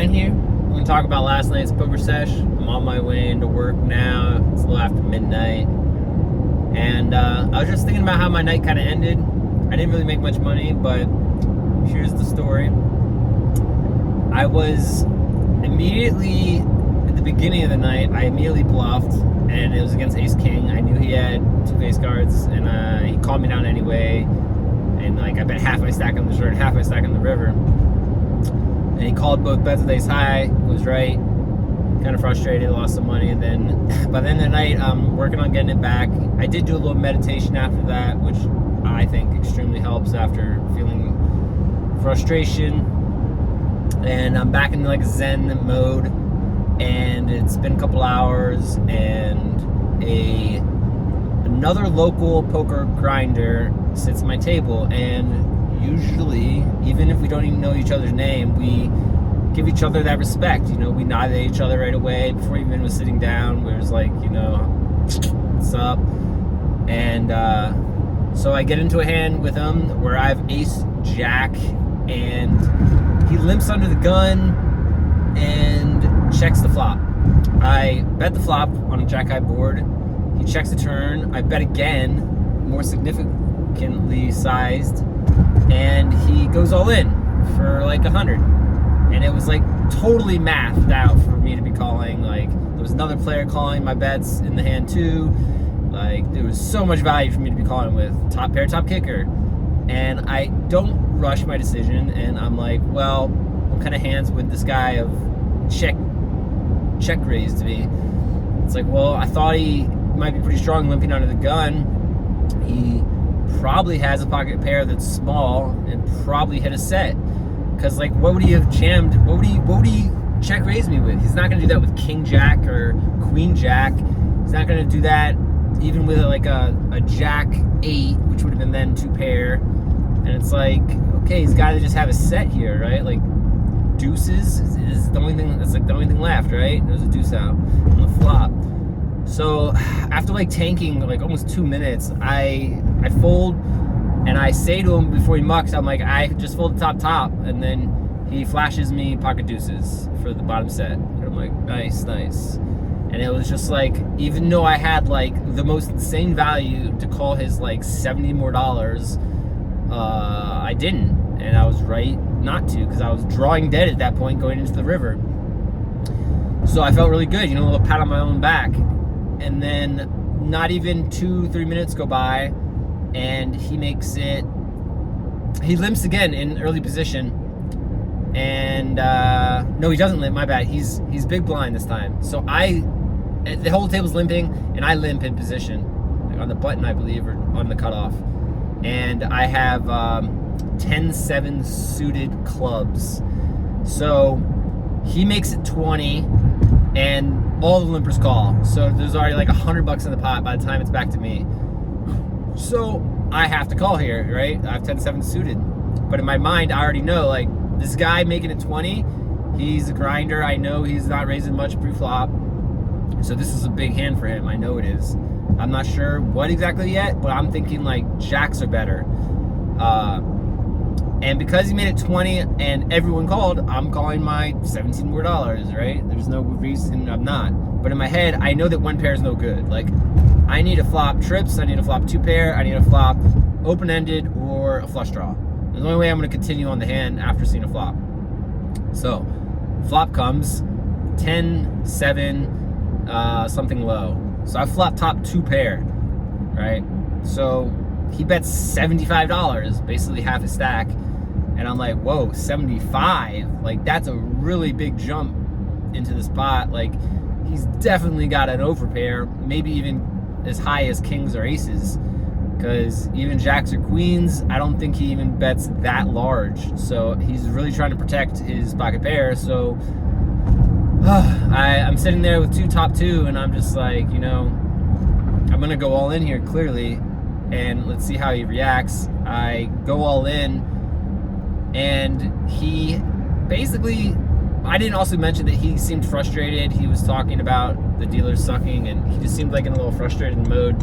Ryan here. We're going to talk about last night's poker sesh. I'm on my way into work now. It's a little after midnight. And I was just thinking about how my night kind of ended. I didn't really make much money, but here's the story. I was immediately, at the beginning of the night, I immediately bluffed, and it was against Ace King. I knew he had two face cards, and he called me down anyway. And like I bet half my stack on the short, half my stack on the river. And he called both bets with Ace High, was right. Kind of frustrated, lost some money, and then by the end of the night, I'm working on getting it back. I did do a little meditation after that, which I think extremely helps after feeling frustration. And I'm back in like Zen mode, and it's been a couple hours, and another local poker grinder sits at my table, and usually, even if we don't even know each other's name, we give each other that respect. You know, we nod at each other right away before even was sitting down. We was like, you know, what's up? And so I get into a hand with him where I have Ace Jack, and he limps under the gun and checks the flop. I bet the flop on a Jack High board. He checks the turn. I bet again, more significantly sized, and he goes all in for like 100. And it was like totally mathed out for me to be calling. Like there was another player calling my bets in the hand too. Like there was so much value for me to be calling with top pair, top kicker. And I don't rush my decision, and I'm like, well, what kind of hands would this guy of check raise to be? It's like, well, I thought he might be pretty strong limping under the gun. He probably has a pocket pair that's small and probably hit a set. Because like, what would he have jammed? What would he check raise me with? He's not going to do that with King Jack or Queen Jack. He's not going to do that even with like a Jack 8, which would have been then two pair. And it's like, okay, he's got to just have a set here, right? Like deuces is the only thing. That's like the only thing left, right? There's a deuce out on the flop. So after like tanking like almost 2 minutes, I fold. And I say to him before he mucks, I'm like, I just fold the top, and then he flashes me pocket deuces for the bottom set. And I'm like, nice. And it was just like, even though I had like the most insane value to call his like $70 more, I didn't. And I was right not to, because I was drawing dead at that point going into the river. So I felt really good, you know, a little pat on my own back. And then not even 2-3 minutes go by, and he makes it, he limps again in early position, and no, he doesn't limp, my bad, he's big blind this time. So the whole table's limping, and I limp in position, like on the button, I believe, or on the cutoff, and I have 10-7 suited clubs. So he makes it 20, and all the limpers call, so there's already like $100 in the pot by the time it's back to me. So I have to call here, right? I have 10-7 suited. But in my mind, I already know, like, this guy making it 20, he's a grinder. I know he's not raising much pre-flop. So this is a big hand for him. I know it is. I'm not sure what exactly yet, but I'm thinking, like, jacks are better. And because he made it 20 and everyone called, I'm calling my $17 more, right? There's no reason I'm not. But in my head, I know that one pair is no good. Like, I need a flop trips, I need a flop two pair, I need a flop open-ended or a flush draw. There's the only way I'm going to continue on the hand after seeing a flop. So, flop comes, 10-7, something low. So I flop top two pair, right? So he bets $75, basically half a stack. And I'm like, whoa, 75? Like, that's a really big jump into the spot. Like, he's definitely got an overpair, maybe even as high as kings or aces, because even jacks or queens, I don't think he even bets that large. So he's really trying to protect his pocket pair. So I'm sitting there with top two, and I'm just like, you know, I'm gonna go all in here clearly, and let's see how he reacts. I go all in, and he basically, I didn't also mention that he seemed frustrated. He was talking about the dealers sucking, and he just seemed like in a little frustrated mode.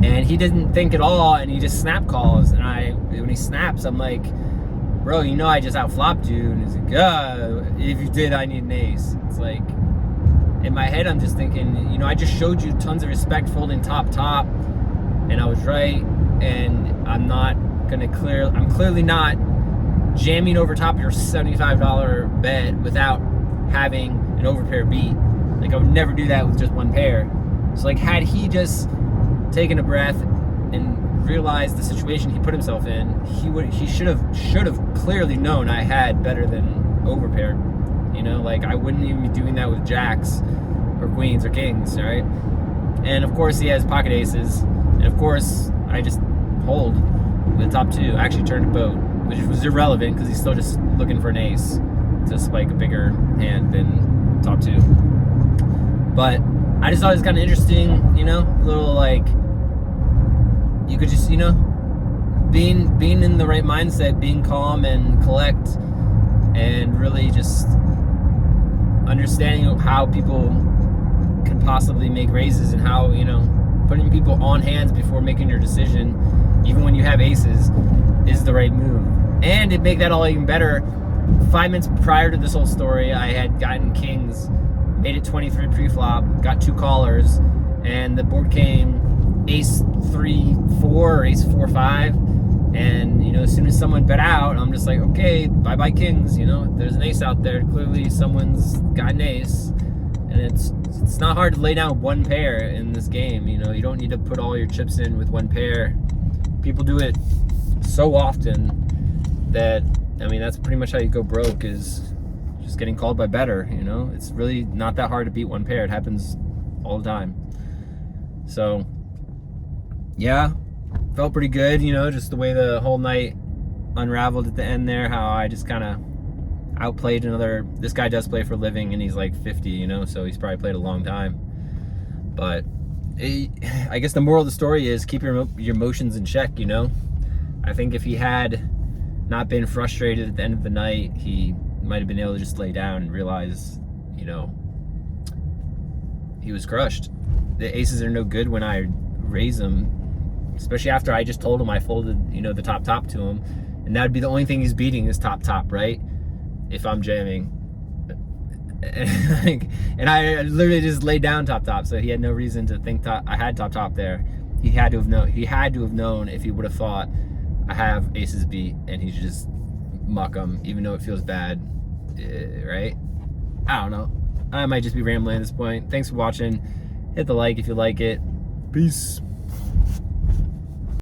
And he didn't think at all, and he just snap calls. And when he snaps, I'm like, bro, you know I just outflopped you. And he's like, if you did, I need an ace. It's like, in my head, I'm just thinking, you know, I just showed you tons of respect folding top, and I was right, and I'm clearly not jamming over top of your $75 bet without having an overpair beat. Like, I would never do that with just one pair. So, like, had he just taken a breath and realized the situation he put himself in, he should have clearly known I had better than overpair. You know, like, I wouldn't even be doing that with jacks or queens or kings, right? And of course he has pocket aces, and of course I just hold with top two. I actually turned a boat, which was irrelevant because he's still just looking for an ace to spike a bigger hand than top two. But I just thought it was kind of interesting, you know, a little like, you could just, you know, being in the right mindset, being calm and collect, and really just understanding how people can possibly make raises, and how, you know, putting people on hands before making your decision, even when you have aces, is the right move. And to make that all even better, 5 minutes prior to this whole story, I had gotten kings, made it 23 pre-flop, got 2 callers, and the board came ace 3-4 or ace 4-5, and, you know, as soon as someone bet out, I'm just like, okay, bye kings. You know, there's an ace out there, clearly someone's got an ace, and it's not hard to lay down one pair in this game. You know, you don't need to put all your chips in with one pair. People do it so often that, I mean, that's pretty much how you go broke, is just getting called by better. You know, it's really not that hard to beat one pair. It happens all the time. So yeah, felt pretty good, you know, just the way the whole night unraveled at the end there, how I just kind of outplayed this guy does play for a living, and he's like 50, you know, so he's probably played a long time. But I guess the moral of the story is keep your emotions in check, you know. I think if he had not been frustrated at the end of the night, he might have been able to just lay down and realize, you know, he was crushed. The aces are no good when I raise them, especially after I just told him I folded, you know, the top to him, and that would be the only thing he's beating is top, right? If I'm jamming. And I literally just laid down top, so he had no reason to think I had top there. He had to have known if he would have thought I have aces beat, and he should just muck them, even though it feels bad, right? I don't know. I might just be rambling at this point. Thanks for watching. Hit the like if you like it. Peace.